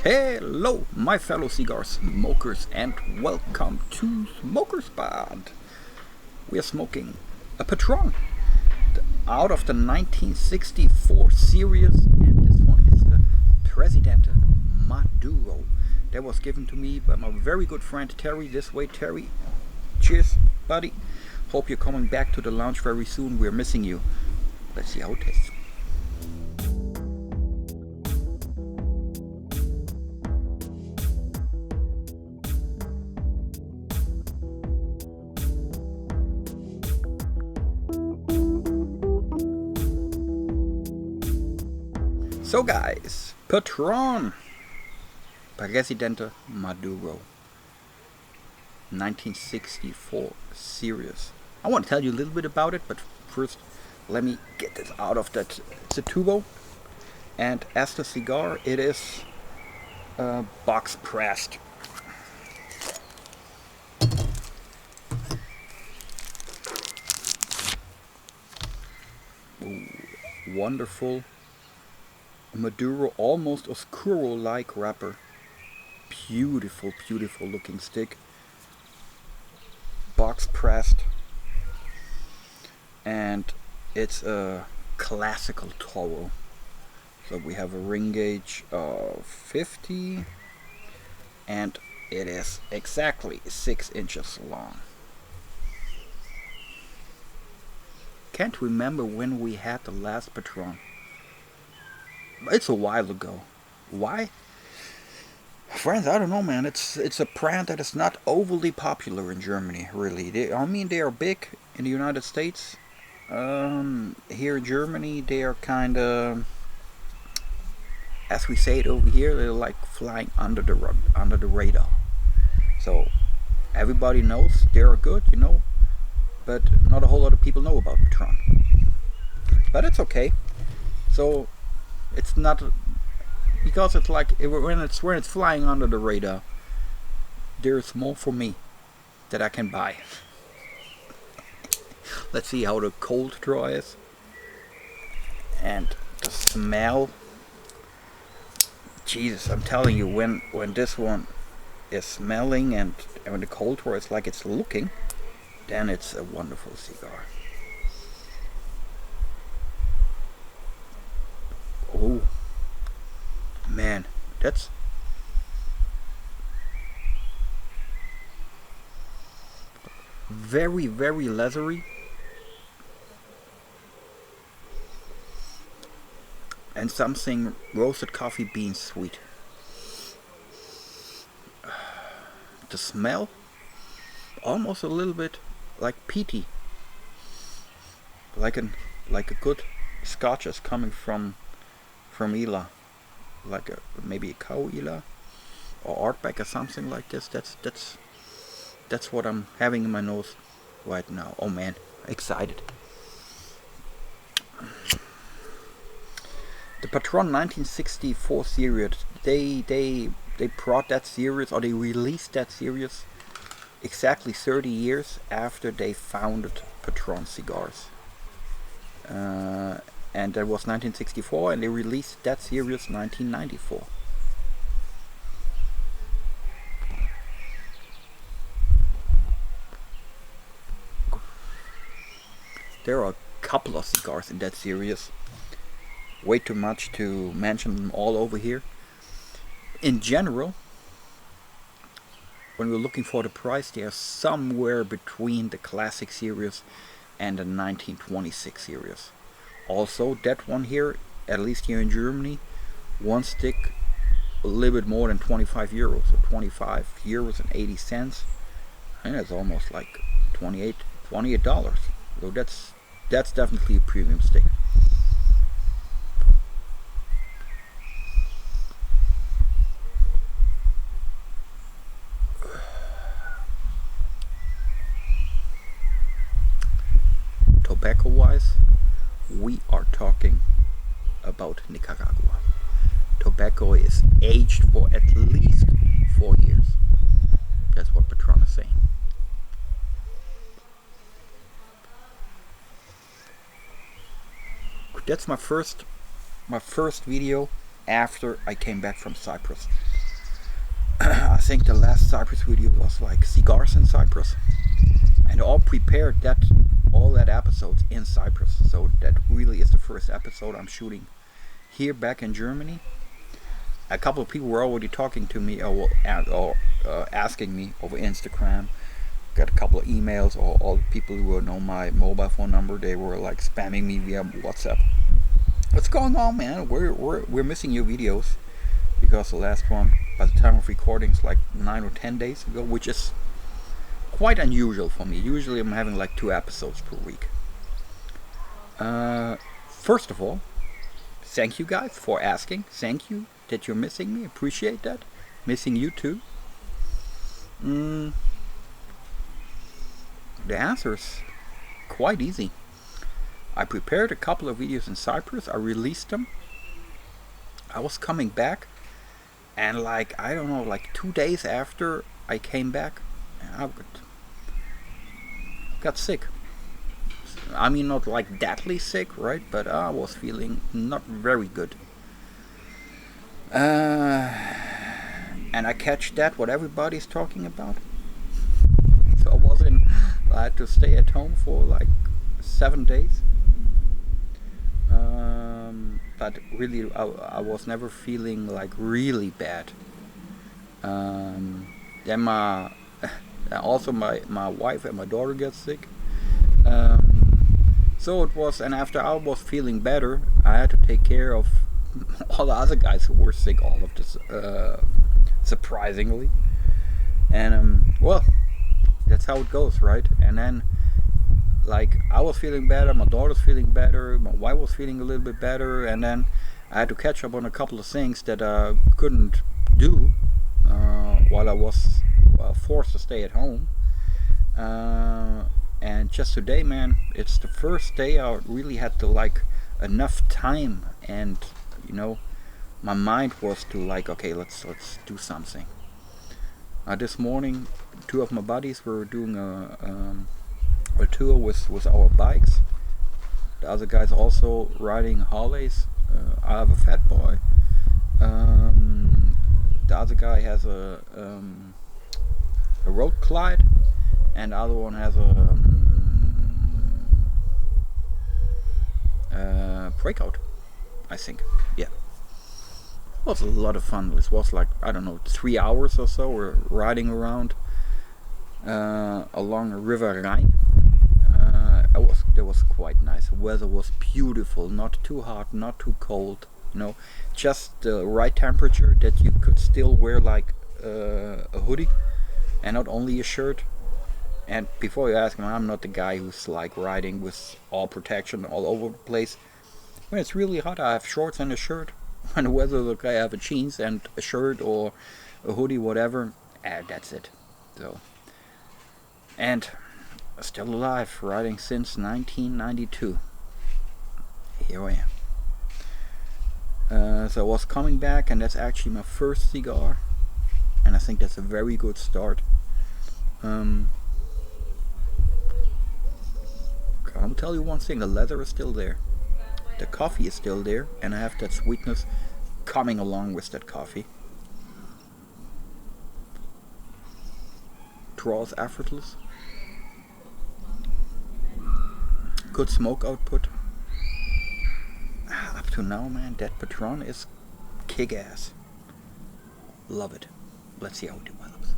Hello, my fellow cigar smokers, and welcome to Smoker Spot. We are smoking a Padron out of the 1964 series, and this one is the Presidente Maduro. That was given to me by my very good friend Terry. This way, Terry. Cheers, buddy. Hope you're coming back to the lounge very soon. We're missing you. Let's see how it tastes. So guys, Padron Presidente Maduro 1964 series. I want to tell you a little bit about it, but first let me get this out of that. It's a tubo, and as the cigar, it is box pressed. Ooh, wonderful Maduro, almost Oscuro like wrapper. Beautiful, beautiful looking stick. Box pressed, and it's a classical toro. So we have a ring gauge of 50, and it is exactly 6 inches long. Can't remember when we had the last Padron. It's a while ago. Why? Friends, I don't know, man. It's a brand that is not overly popular in Germany, really. They are big in the United States. Here in Germany, they are kind of, as we say it over here, they're like flying under the radar. So everybody knows they are good, but not a whole lot of people know about Padron. But it's okay. So it's not, because it's like when it's flying under the radar, there's more for me that I can buy. Let's see how the cold draw is, and the smell. Jesus, I'm telling you, when this one is smelling and when the cold draw is like it's looking, then it's a wonderful cigar. Oh man, that's very, very leathery, and something roasted coffee bean sweet. The smell, almost a little bit like peaty, like a good Scotch is coming from Islay, like maybe a cow Islay or Artback or something like this. That's what I'm having in my nose right now. Oh man, excited. The Padron 1964 series, they brought that series, or they released that series exactly 30 years after they founded Padron Cigars. And that was 1964, and they released that series 1994. There are a couple of cigars in that series. Way too much to mention them all over here. In general, when we're looking for the price, they are somewhere between the classic series and the 1926 series. Also, that one here, at least here in Germany, one stick a little bit more than 25 euros, so 25 euros and 80 cents, and that's almost like $28. So that's definitely a premium stick. Tobacco wise, we are talking about Nicaragua. Tobacco is aged for at least 4 years. That's what Padron is saying. That's my first video after I came back from Cyprus. I think the last Cyprus video was like cigars in Cyprus, and all prepared all that episodes in Cyprus. So that really is the first episode I'm shooting here back in Germany. A couple of people were already talking to me or asking me over Instagram. Got a couple of emails, or all the people who know my mobile phone number, they were like spamming me via WhatsApp. What's going on, man? We're missing your videos, because the last one, by the time of recording, is like 9 or 10 days ago, which is quite unusual for me. Usually I'm having like 2 episodes per week. First of all, thank you guys for asking. Thank you that you're missing me. Appreciate that. Missing you too. The answer is quite easy. I prepared a couple of videos in Cyprus. I released them. I was coming back, and like, I don't know, like 2 days after I came back, I got sick. I mean, not like deadly sick, right? But I was feeling not very good. And I catch that what everybody's talking about. So I had to stay at home for like 7 days. But really, I was never feeling like really bad. Then also my wife and my daughter got sick. So it was, and after I was feeling better, I had to take care of all the other guys who were sick, all of this, surprisingly. And well, that's how it goes, right? And then, like, I was feeling better, my daughter's feeling better, my wife was feeling a little bit better, and then I had to catch up on a couple of things that I couldn't do while I was forced to stay at home. And just today, man, it's the first day I really had to like enough time, and you know, my mind was to like, okay, let's do something. This morning, 2 of my buddies were doing a tour with our bikes. The other guy's also riding Harleys. I have a Fat Boy. The other guy has a Road Clyde, and the other one has a Breakout, I think. Yeah. It was a lot of fun. This was like, I don't know, 3 hours or so. We're riding around along the River Rhine. That was quite nice. The weather was beautiful, not too hot, not too cold. You know, just the right temperature that you could still wear like a hoodie and not only a shirt. And before you ask me, I'm not the guy who's like riding with all protection all over the place. When it's really hot, I have shorts and a shirt. When the weather looks like I have a jeans and a shirt or a hoodie, whatever. That's it. So, and still alive, riding since 1992. Here I am. So I was coming back, and that's actually my first cigar, and I think that's a very good start. I'll tell you one thing: the leather is still there, the coffee is still there, and I have that sweetness coming along with that coffee. Draws effortless. Good smoke output. Up to now, man, that Padron is kick-ass. Love it. Let's see how it develops.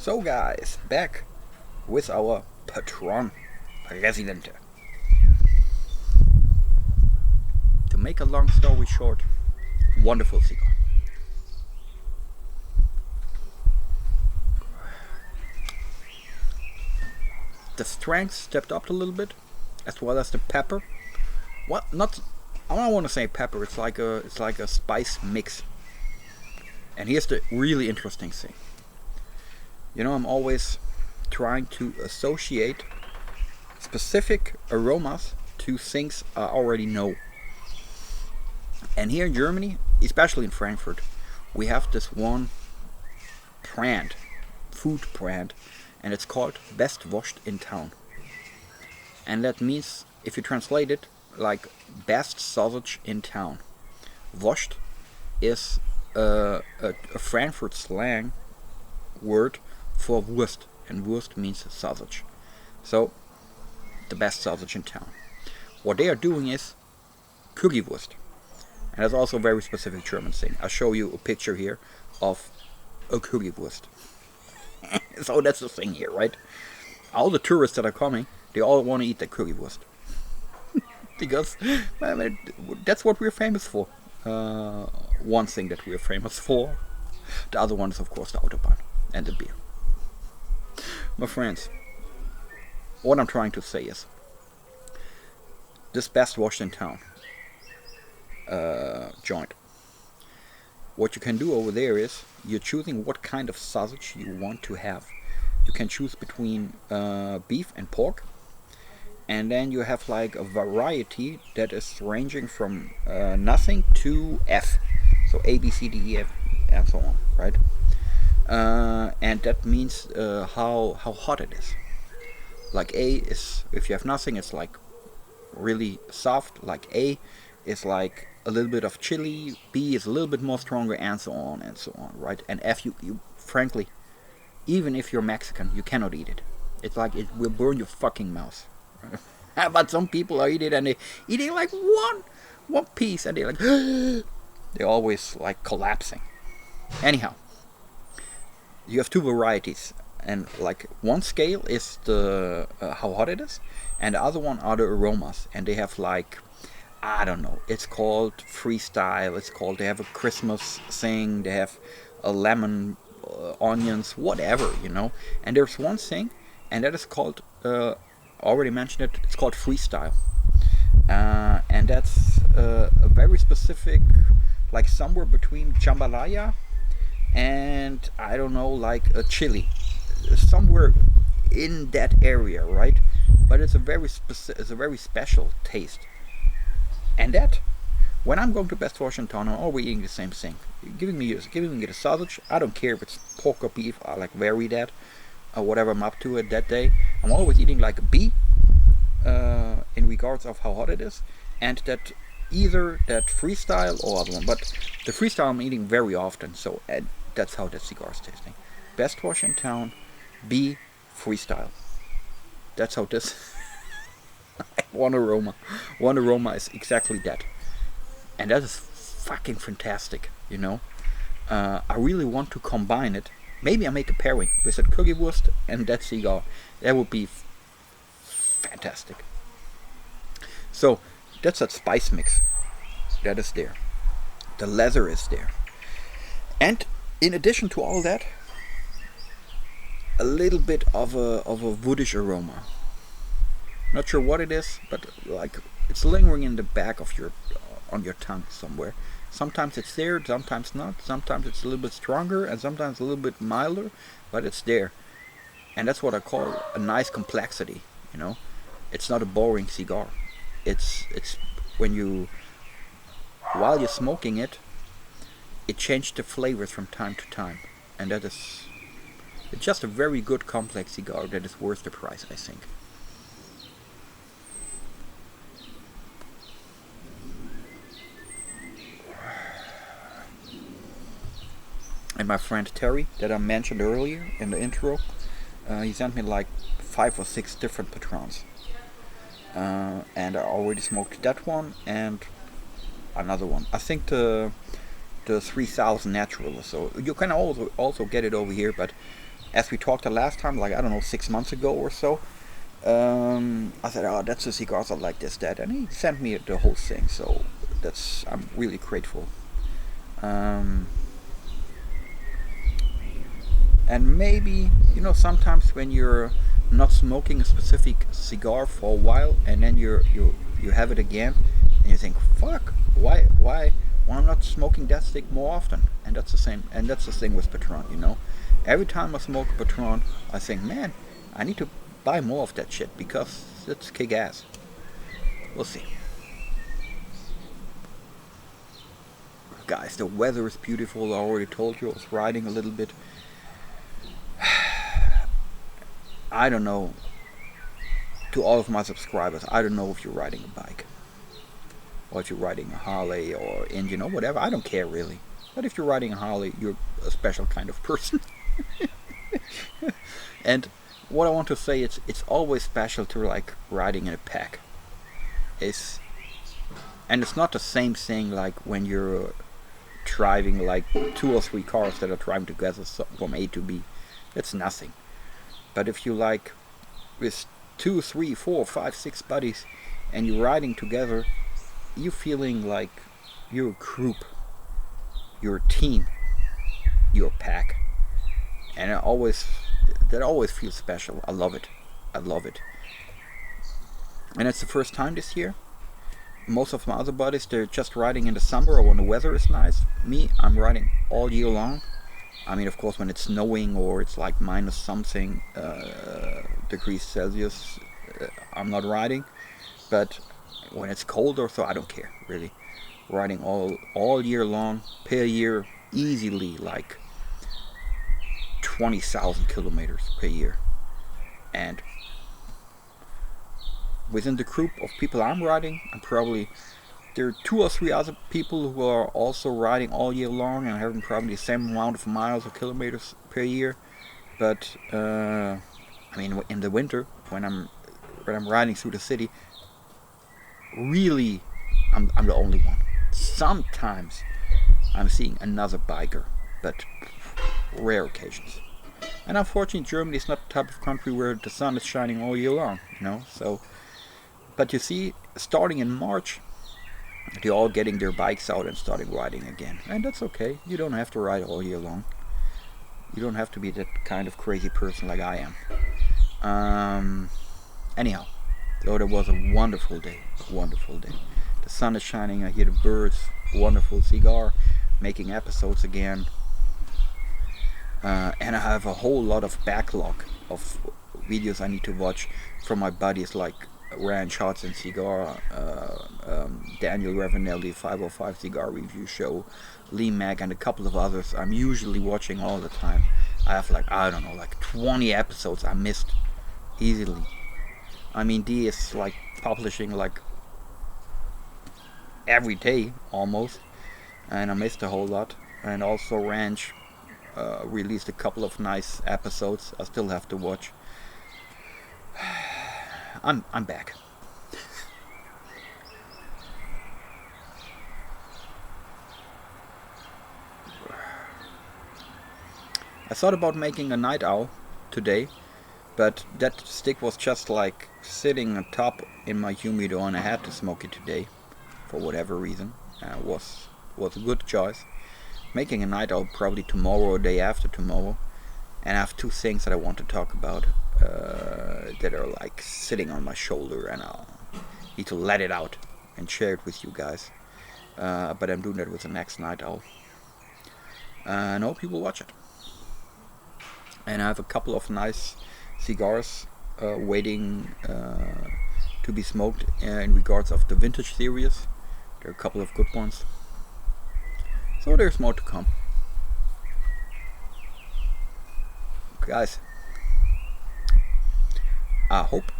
So guys, back with our Padron Presidente. To make a long story short, wonderful cigar. The strength stepped up a little bit, as well as the pepper. What? Not. I don't want to say pepper. It's like a spice mix. And here's the really interesting thing. You know, I'm always trying to associate specific aromas to things I already know. And here in Germany, especially in Frankfurt, we have this one brand, food brand, and it's called Best Washed in Town. And that means, if you translate it, like best sausage in town. Washed is a Frankfurt slang word for Wurst, and Wurst means sausage. So, the best sausage in town. What they are doing is Currywurst. And that's also a very specific German thing. I'll show you a picture here of a Currywurst. So that's the thing here, right? All the tourists that are coming, they all want to eat the Currywurst. Because I mean, that's what we're famous for. One thing that we're famous for. The other one is, of course, the Autobahn and the beer. My friends, what I'm trying to say is, this Best Washed in Town joint. What you can do over there is, you're choosing what kind of sausage you want to have. You can choose between beef and pork. And then you have like a variety that is ranging from nothing to F. So A, B, C, D, E, F, and so on, right? And that means how hot it is. Like A is, if you have nothing, it's like really soft. Like A is like a little bit of chili. B is a little bit more stronger, and so on, right? And F, you frankly, even if you're Mexican, you cannot eat it. It's like it will burn your fucking mouth. But some people are eating, and they eating like one piece, and they're like they're always like collapsing. Anyhow, you have two varieties, and like one scale is the how hot it is, and the other one are the aromas, and they have like, I don't know, it's called freestyle, it's called, they have a Christmas thing, they have a lemon, onions, whatever, you know. And there's one thing, and that is called already mentioned it, it's called freestyle. And that's a very specific, like somewhere between jambalaya and, I don't know, like a chili. Somewhere in that area, right? But it's a very special taste. And that, when I'm going to Best Washed in Town, I'm always eating the same thing. Giving me the sausage, I don't care if it's pork or beef, I like vary that. Whatever I'm up to it that day. I'm always eating like a B in regards of how hot it is, and that either that freestyle or other one. But the freestyle I'm eating very often, so that's how that cigar is tasting. Best Wash in Town, B, freestyle. That's how this one aroma is exactly that, and that is fucking fantastic, you know. I really want to combine it. Maybe I make a pairing with that Currywurst and that cigar. That would be fantastic. So that's that spice mix that is there. The leather is there, and in addition to all that, a little bit of a woodish aroma. Not sure what it is, but like it's lingering in the back of on your tongue somewhere. Sometimes it's there, sometimes not. Sometimes it's a little bit stronger, and sometimes a little bit milder, but it's there. And that's what I call a nice complexity, you know. It's not a boring cigar. It's when while you're smoking it, it changes the flavors from time to time. And it's just a very good complex cigar that is worth the price, I think. And my friend Terry, that I mentioned earlier in the intro, he sent me like 5 or 6 different Patrons. And I already smoked that one and another one. I think the 3000 natural. So you can also get it over here, but as we talked the last time, like I don't know, 6 months ago or so. I said, "Oh, that's the cigars I like, this, that," and he sent me the whole thing. So I'm really grateful. Um, and maybe, sometimes when you're not smoking a specific cigar for a while, and then you have it again, and you think, "Fuck, why I'm not smoking that stick more often?" And that's the same. And that's the thing with Patron. Every time I smoke Patron, I think, "Man, I need to buy more of that shit because it's kick ass." We'll see. Guys, the weather is beautiful. I already told you I was riding a little bit. I don't know, to all of my subscribers, I don't know if you're riding a bike, or if you're riding a Harley or engine or whatever. I don't care really. But if you're riding a Harley, you're a special kind of person. And what I want to say, it's always special to like riding in a pack. And it's not the same thing like when you're driving like 2 or 3 cars that are driving together from A to B. It's nothing. But if you like with 2, 3, 4, 5, 6 buddies and you're riding together, you're feeling like you're a group, you're a team, you're a pack. And that always feels special. I love it. I love it. And it's the first time this year. Most of my other buddies, they're just riding in the summer or when the weather is nice. Me, I'm riding all year long. I mean, of course, when it's snowing or it's like minus something degrees Celsius, I'm not riding. But when it's colder, so I don't care really. Riding all year long, per year, easily like 20,000 kilometers per year. And within the group of people I'm riding, there are 2 or 3 other people who are also riding all year long and having probably the same amount of miles or kilometers per year. But I mean, in the winter when I'm riding through the city, really, I'm the only one. Sometimes I'm seeing another biker, but rare occasions. And unfortunately, Germany is not the type of country where the sun is shining all year long. So, but you see, starting in March, they're all getting their bikes out and starting riding again. And that's okay. You don't have to ride all year long. You don't have to be that kind of crazy person like I am. Anyhow, so it was a wonderful day. Wonderful day. The sun is shining. I hear the birds. Wonderful. Cigar making episodes again. And I have a whole lot of backlog of videos I need to watch from my buddies like Ranch Shots and Cigar, Daniel Ravanelli, 505 Cigar Review Show, Lee Mack, and a couple of others I'm usually watching all the time. I have like 20 episodes I missed easily. I mean, D is like publishing like every day almost, and I missed a whole lot. And also Ranch released a couple of nice episodes I still have to watch. I'm back. I thought about making a night owl today, but that stick was just like sitting on top in my humidor and I had to smoke it today for whatever reason. Was a good choice. Making a night owl probably tomorrow or day after tomorrow. And I have 2 things that I want to talk about that are like sitting on my shoulder, and I'll need to let it out and share it with you guys. But I'm doing that with the next night owl. And I hope you will watch it. And I have a couple of nice cigars waiting to be smoked in regards of the vintage series. There are a couple of good ones. So there's more to come. Guys, I hope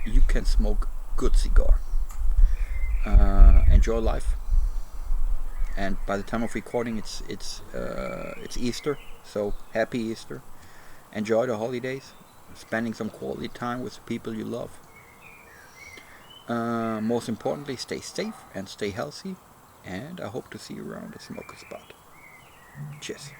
you can smoke good cigar. Enjoy life. And by the time of recording, it's Easter, so happy Easter. Enjoy the holidays, spending some quality time with the people you love. Most importantly, stay safe and stay healthy. And I hope to see you around the smoker spot. Cheers.